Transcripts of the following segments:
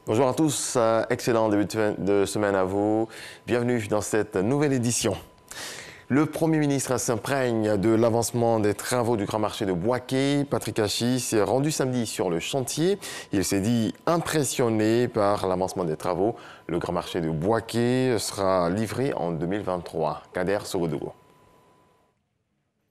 Bonjour à tous, excellent début de semaine à vous. Bienvenue dans cette nouvelle édition. Le Premier ministre s'imprègne de l'avancement des travaux du Grand Marché de Bouaké. Patrick Hachi s'est rendu samedi sur le chantier. Il s'est dit impressionné par l'avancement des travaux. Le Grand Marché de Bouaké sera livré en 2023. Kader Sogodogo.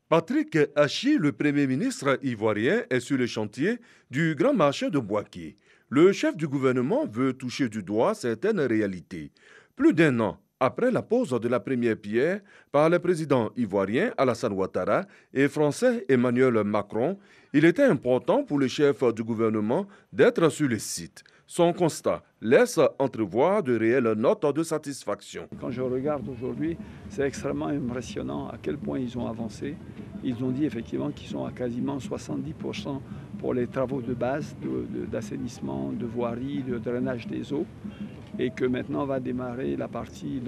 Patrick Hachi, le Premier ministre ivoirien, est sur le chantier du Grand Marché de Bouaké. Le chef du gouvernement veut toucher du doigt certaines réalités. Plus d'un an après la pose de la première pierre par le président ivoirien Alassane Ouattara et français Emmanuel Macron, il était important pour le chef du gouvernement d'être sur le site. Son constat laisse entrevoir de réelles notes de satisfaction. Quand je regarde aujourd'hui, c'est extrêmement impressionnant à quel point ils ont avancé. Ils ont dit effectivement qu'ils sont à quasiment 70% pour les travaux de base, d'assainissement, de voirie, de drainage des eaux. Et que maintenant va démarrer la partie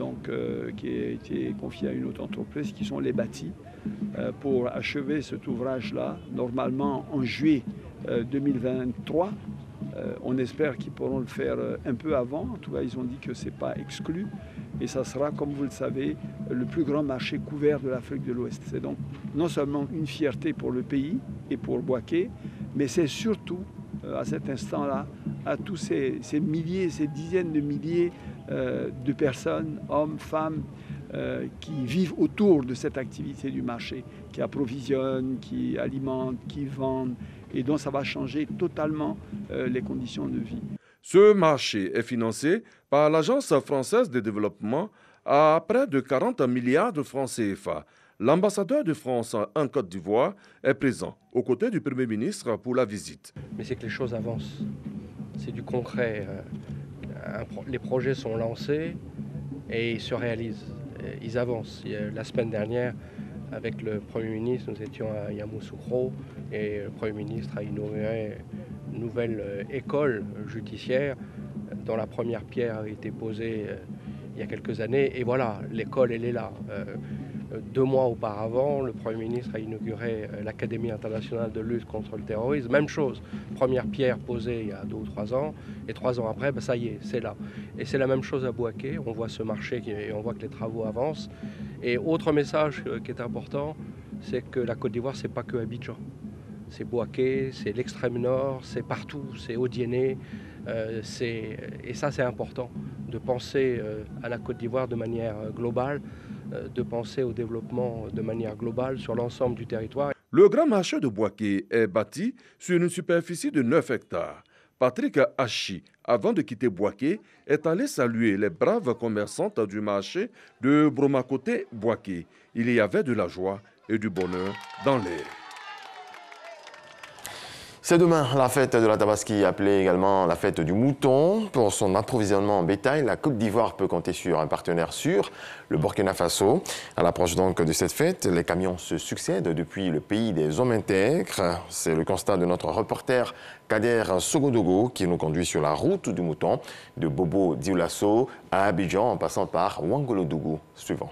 qui a été confiée à une autre entreprise, qui sont les bâtis, pour achever cet ouvrage-là, normalement en juillet 2023. On espère qu'ils pourront le faire un peu avant. En tout cas, ils ont dit que ce n'est pas exclu. Et ça sera, comme vous le savez, le plus grand marché couvert de l'Afrique de l'Ouest. C'est donc non seulement une fierté pour le pays et pour Bouaké, mais c'est surtout, à cet instant-là, à tous ces milliers, ces dizaines de milliers de personnes, hommes, femmes, qui vivent autour de cette activité du marché, qui approvisionnent, qui alimentent, qui vendent, et donc ça va changer totalement les conditions de vie. Ce marché est financé par l'Agence française de développement à près de 40 milliards de francs CFA. L'ambassadeur de France en Côte d'Ivoire est présent aux côtés du Premier ministre pour la visite. Mais c'est que les choses avancent, c'est du concret. Les projets sont lancés et ils se réalisent, ils avancent. La semaine dernière, avec le Premier ministre, nous étions à Yamoussoukro et le Premier ministre a inauguré une nouvelle école judiciaire dont la première pierre a été posée il y a quelques années. Et voilà, l'école, elle est là. 2 mois auparavant, le Premier ministre a inauguré l'Académie internationale de lutte contre le terrorisme. Même chose, première pierre posée il y a 2 ou 3 ans, et 3 ans après, ça y est, c'est là. Et c'est la même chose à Bouaké, on voit ce marché et on voit que les travaux avancent. Et autre message qui est important, c'est que la Côte d'Ivoire, c'est pas que Abidjan. C'est Bouaké, c'est l'extrême nord, c'est partout, c'est Odiéné. Et ça, c'est important, de penser à la Côte d'Ivoire de manière globale, de penser au développement de manière globale sur l'ensemble du territoire. Le Grand Marché de Bouaké est bâti sur une superficie de 9 hectares. Patrick Hachi, avant de quitter Bouaké, est allé saluer les braves commerçantes du marché de Bromakoté-Bouaké. Il y avait de la joie et du bonheur dans l'air. C'est demain la fête de la Tabaski, appelée également la fête du mouton. Pour son approvisionnement en bétail, la Côte d'Ivoire peut compter sur un partenaire sûr, le Burkina Faso. À l'approche donc de cette fête, les camions se succèdent depuis le pays des hommes intègres. C'est le constat de notre reporter Kader Sogodogo qui nous conduit sur la route du mouton de Bobo Dioulasso à Abidjan en passant par Ouangolodougou. Suivant.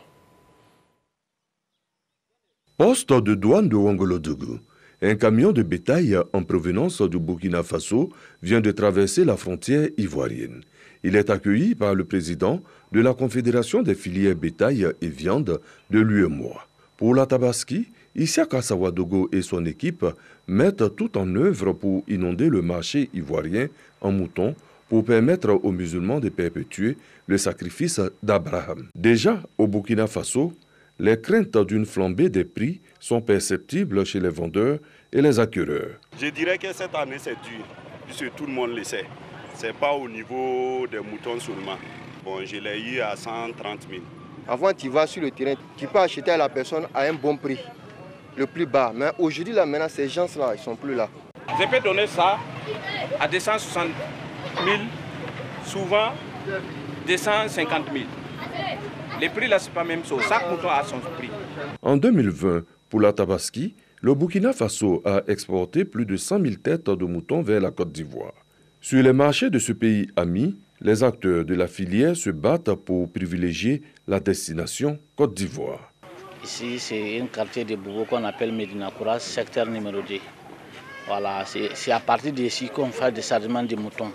Poste de douane de Ouangolodougou. Un camion de bétail en provenance du Burkina Faso vient de traverser la frontière ivoirienne. Il est accueilli par le président de la Confédération des filières bétail et viande de l'UEMOA. Pour la Tabaski, Isiaka Sawadogo et son équipe mettent tout en œuvre pour inonder le marché ivoirien en moutons pour permettre aux musulmans de perpétuer le sacrifice d'Abraham. Déjà au Burkina Faso, les craintes d'une flambée des prix sont perceptibles chez les vendeurs et les acquéreurs. Je dirais que cette année c'est dur, puisque tout le monde le sait. Ce n'est pas au niveau des moutons seulement. Bon, je l'ai eu à 130 000. Avant, tu vas sur le terrain, tu peux acheter à la personne à un bon prix, le plus bas. Mais aujourd'hui, là, maintenant, ces gens-là, ils ne sont plus là. Je peux donner ça à 260 000, souvent 250 000. Les prix là, ce n'est pas la même chose. Chaque mouton a son prix. En 2020, pour la Tabaski, le Burkina Faso a exporté plus de 100 000 têtes de moutons vers la Côte d'Ivoire. Sur les marchés de ce pays ami, les acteurs de la filière se battent pour privilégier la destination Côte d'Ivoire. Ici, c'est un quartier de Bobo qu'on appelle Medina Kouras, secteur numéro 2. Voilà, c'est à partir d'ici qu'on fait des chargements de moutons.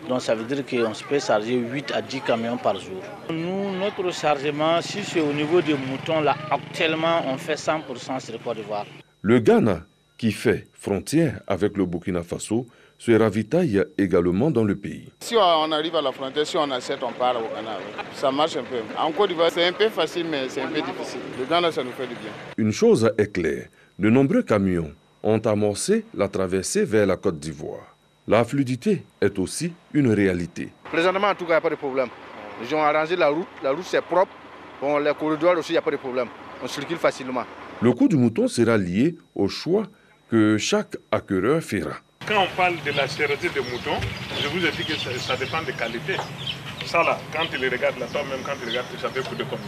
Donc ça veut dire qu'on peut charger 8 à 10 camions par jour. Nous, notre chargement, si c'est au niveau des moutons, là, actuellement, on fait 100% sur Côte d'Ivoire. Le Ghana, qui fait frontière avec le Burkina Faso, se ravitaille également dans le pays. Si on arrive à la frontière, si on achète, on part au Ghana. Ça marche un peu. En Côte d'Ivoire, c'est un peu facile, mais c'est un peu difficile. Le Ghana, ça nous fait du bien. Une chose est claire, de nombreux camions ont amorcé la traversée vers la Côte d'Ivoire. La fluidité est aussi une réalité. Présentement, en tout cas, il n'y a pas de problème. Ils ont arrangé la route c'est propre. Bon, les corridors aussi, il n'y a pas de problème. On circule facilement. Le coût du mouton sera lié au choix que chaque acquéreur fera. Quand on parle de la cherté des moutons, je vous ai dit que ça dépend des qualités. Ça là, quand tu les regardes là, toi-même, quand tu regardes, ça fait coûter combien?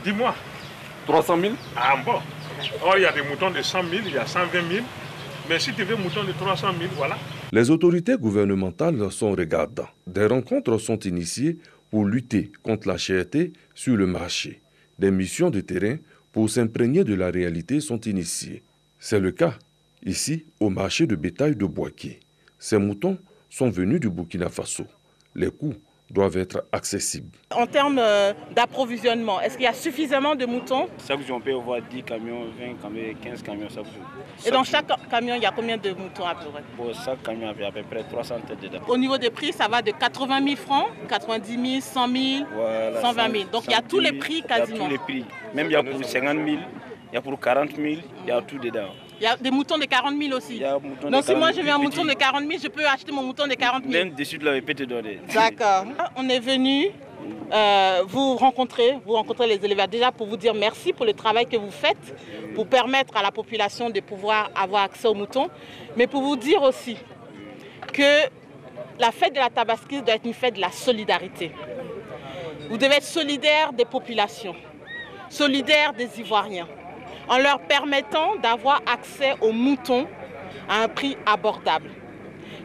Dis-moi. 300 000. Ah bon. Or, il y a des moutons de 100 000, il y a 120 000. Mais si tu veux moutons de 300 000, voilà. Les autorités gouvernementales sont regardantes. Des rencontres sont initiées pour lutter contre la cherté sur le marché. Des missions de terrain pour s'imprégner de la réalité sont initiées. C'est le cas ici au marché de bétail de Boaké. Ces moutons sont venus du Burkina Faso. Les coûts doivent être accessibles. En termes d'approvisionnement, est-ce qu'il y a suffisamment de moutons? Chaque jour, on peut avoir 10 camions, 20 camions, 15 camions chaque jour. Et dans chaque camion, il y a combien de moutons à peu près? Pour chaque camion, il y a à peu près 300 têtes dedans. Au niveau des prix, ça va de 80 000 francs, 90 000, 100 000, voilà, 120 000. Donc il y a tous les prix quasiment. Il y a tous les prix. Même il y a pour 50 000, il y a pour 40 000, il y a tout dedans. Il y a des moutons de 40 000 aussi. Donc si moi je veux un mouton de 40 000, je peux acheter mon mouton de 40 000. Même dessus de là, il peut te donner. D'accord. On est venu vous rencontrer les éleveurs déjà pour vous dire merci pour le travail que vous faites, pour permettre à la population de pouvoir avoir accès aux moutons, mais pour vous dire aussi que la fête de la Tabaski doit être une fête de la solidarité. Vous devez être solidaire des populations, solidaire des Ivoiriens, en leur permettant d'avoir accès aux moutons à un prix abordable.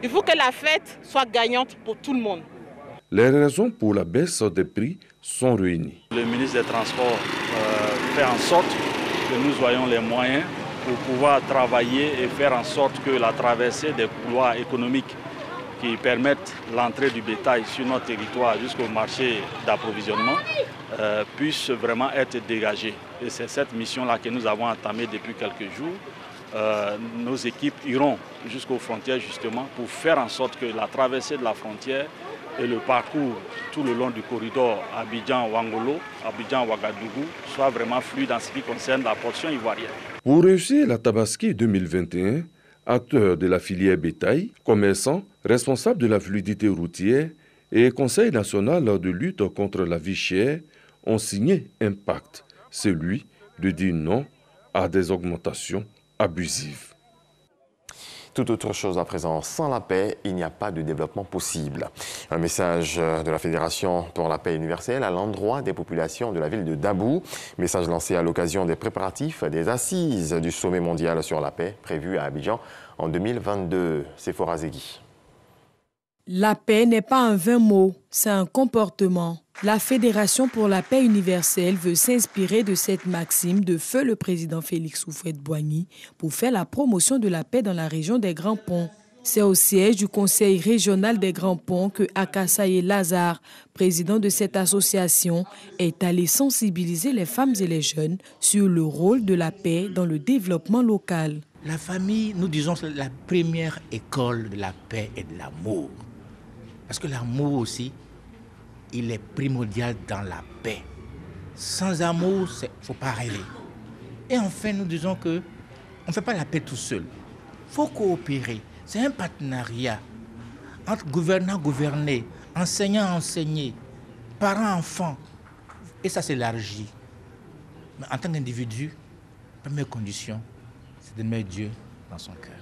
Il faut que la fête soit gagnante pour tout le monde. Les raisons pour la baisse des prix sont réunies. Le ministre des Transports fait en sorte que nous ayons les moyens pour pouvoir travailler et faire en sorte que la traversée des couloirs économiques qui permettent l'entrée du bétail sur notre territoire jusqu'au marché d'approvisionnement puisse vraiment être dégagée. Et c'est cette mission-là que nous avons entamée depuis quelques jours. Nos équipes iront jusqu'aux frontières justement pour faire en sorte que la traversée de la frontière et le parcours tout le long du corridor Abidjan-Ouangolo, Abidjan-Ouagadougou soit vraiment fluide en ce qui concerne la portion ivoirienne. Pour réussir la Tabaski 2021, acteurs de la filière bétail, commerçants, responsables de la fluidité routière et Conseil national de lutte contre la vie chère ont signé un pacte, celui de dire non à des augmentations abusives. Toute autre chose à présent, sans la paix, il n'y a pas de développement possible. Un message de la Fédération pour la paix universelle à l'endroit des populations de la ville de Dabou. Message lancé à l'occasion des préparatifs des assises du sommet mondial sur la paix prévu à Abidjan en 2022. Sephora Zegui. La paix n'est pas un vain mot, c'est un comportement. La Fédération pour la paix universelle veut s'inspirer de cette maxime de feu le président Félix Houphouët-Boigny pour faire la promotion de la paix dans la région des Grands Ponts. C'est au siège du Conseil régional des Grands Ponts que Akasaye Lazare, président de cette association, est allé sensibiliser les femmes et les jeunes sur le rôle de la paix dans le développement local. La famille, nous disons, c'est la première école de la paix et de l'amour. Parce que l'amour aussi, il est primordial dans la paix. Sans amour, il ne faut pas rêver. Et enfin, nous disons qu'on ne fait pas la paix tout seul. Il faut coopérer. C'est un partenariat entre gouvernants, gouvernés, enseignants, enseignés, parents, enfants. Et ça s'élargit. Mais en tant qu'individu, la première condition, c'est de mettre Dieu dans son cœur.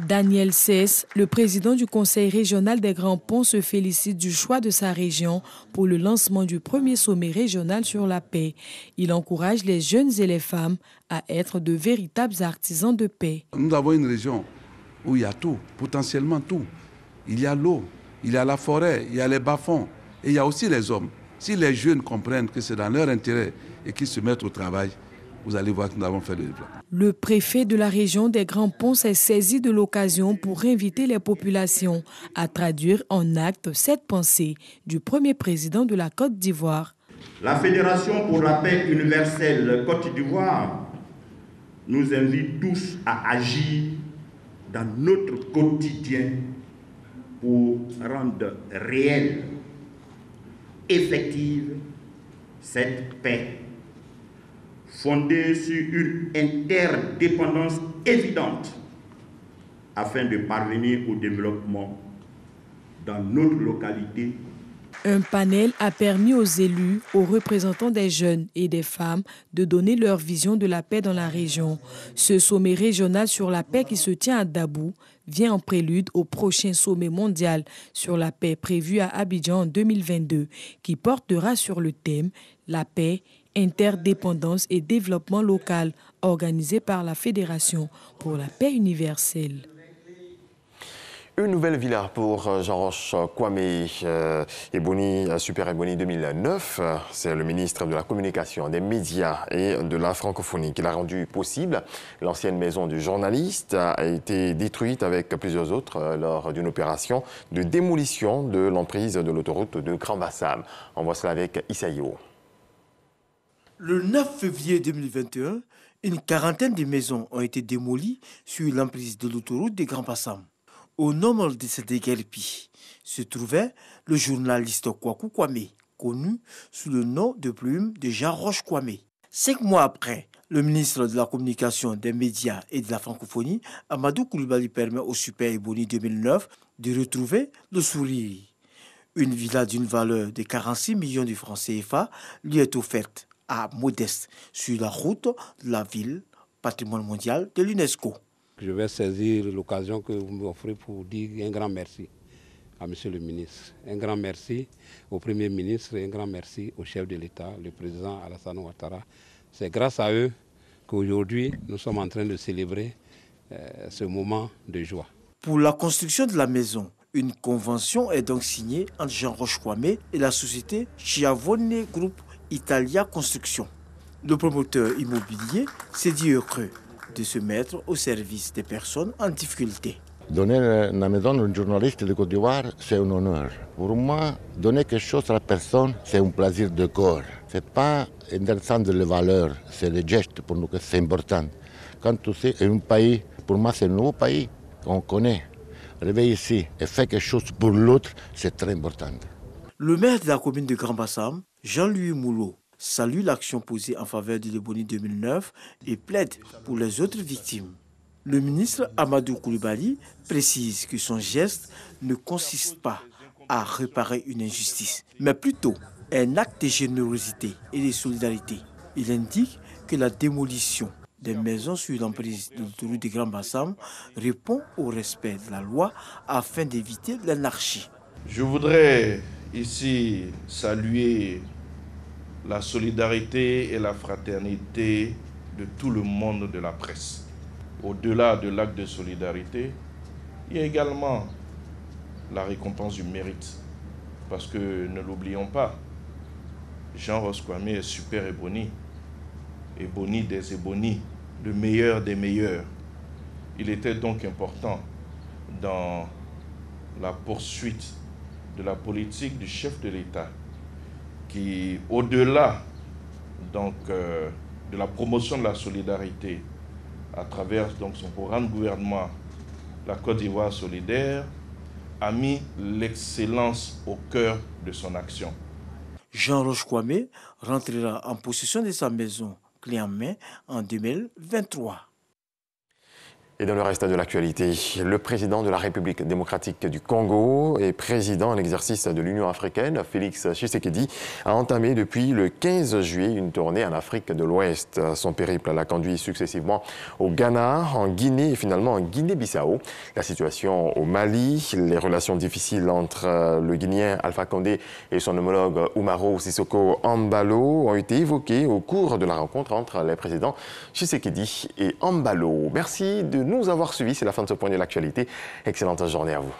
Daniel Cesse, le président du Conseil régional des Grands Ponts, se félicite du choix de sa région pour le lancement du premier sommet régional sur la paix. Il encourage les jeunes et les femmes à être de véritables artisans de paix. Nous avons une région où il y a tout, potentiellement tout. Il y a l'eau, il y a la forêt, il y a les bas-fonds et il y a aussi les hommes. Si les jeunes comprennent que c'est dans leur intérêt et qu'ils se mettent au travail, vous allez voir que nous avons fait le développement. Le préfet de la région des Grands Ponts s'est saisi de l'occasion pour inviter les populations à traduire en actes cette pensée du premier président de la Côte d'Ivoire. La Fédération pour la paix universelle Côte d'Ivoire nous invite tous à agir dans notre quotidien pour rendre réelle, effective cette paix, fondée sur une interdépendance évidente afin de parvenir au développement dans notre localité. Un panel a permis aux élus, aux représentants des jeunes et des femmes de donner leur vision de la paix dans la région. Ce sommet régional sur la paix qui se tient à Dabou vient en prélude au prochain sommet mondial sur la paix prévu à Abidjan en 2022 qui portera sur le thème « La paix, interdépendance et développement local » organisé par la Fédération pour la paix universelle. Une nouvelle villa pour Jean-Roch Kwame Eboni, Super Eboni 2009. C'est le ministre de la Communication, des Médias et de la Francophonie qui l'a rendu possible. L'ancienne maison du journaliste a été détruite avec plusieurs autres lors d'une opération de démolition de l'emprise de l'autoroute de Grand Bassam. On voit cela avec Isaïo. Le 9 février 2021, une quarantaine de maisons ont été démolies sur l'emprise de l'autoroute de Grand Bassam. Au nord de cette déguerpie se trouvait le journaliste Kwaku Kwame, connu sous le nom de plume de Jean-Roch Kwame. 5 mois après, le ministre de la Communication, des Médias et de la Francophonie, Amadou Coulibaly, permet au Super Eboni 2009 de retrouver le sourire. Une villa d'une valeur de 46 millions de francs CFA lui est offerte à Modeste sur la route de la ville, patrimoine mondial de l'UNESCO. Je vais saisir l'occasion que vous m'offrez pour dire un grand merci à Monsieur le ministre. Un grand merci au Premier ministre et un grand merci au chef de l'État, le président Alassane Ouattara. C'est grâce à eux qu'aujourd'hui nous sommes en train de célébrer ce moment de joie. Pour la construction de la maison, une convention est donc signée entre Jean-Roch Kwame et la société Chiavone Group Italia Construction. Le promoteur immobilier s'est dit heureux de se mettre au service des personnes en difficulté. Donner la maison à un journaliste de Côte d'Ivoire, c'est un honneur. Pour moi, donner quelque chose à la personne, c'est un plaisir de corps. Ce n'est pas intéressant de les valeurs, c'est le geste pour nous que c'est important. Quand tu sais, un pays, pour moi c'est un nouveau pays qu'on connaît. Arriver ici et faire quelque chose pour l'autre, c'est très important. Le maire de la commune de Grand Bassam, Jean-Louis Moulot, salue l'action posée en faveur de l'Eboni 2009 et plaide pour les autres victimes. Le ministre Amadou Coulibaly précise que son geste ne consiste pas à réparer une injustice, mais plutôt un acte de générosité et de solidarité. Il indique que la démolition des maisons sur l'emprise de l'autoroute de Grand Bassam répond au respect de la loi afin d'éviter l'anarchie. Je voudrais ici saluer la solidarité et la fraternité de tout le monde de la presse. Au-delà de l'acte de solidarité, il y a également la récompense du mérite. Parce que, ne l'oublions pas, Jean-Roch Kwame est Super Eboni, Eboni des Ebonis, le meilleur des meilleurs. Il était donc important dans la poursuite de la politique du chef de l'État qui, au-delà donc, de la promotion de la solidarité à travers donc, son programme de gouvernement, la Côte d'Ivoire solidaire, a mis l'excellence au cœur de son action. Jean-Roch Kwame rentrera en possession de sa maison clé en main en 2023. Et dans le reste de l'actualité, le président de la République démocratique du Congo et président en exercice de l'Union africaine, Félix Tshisekedi, a entamé depuis le 15 juillet une tournée en Afrique de l'Ouest. Son périple l'a conduit successivement au Ghana, en Guinée et finalement en Guinée-Bissau. La situation au Mali, les relations difficiles entre le Guinéen Alpha Condé et son homologue Umaro Sissoko Embalo ont été évoquées au cours de la rencontre entre les présidents Tshisekedi et Embalo. Merci de nous avoir suivis. C'est la fin de ce point de l'actualité. Excellente journée à vous.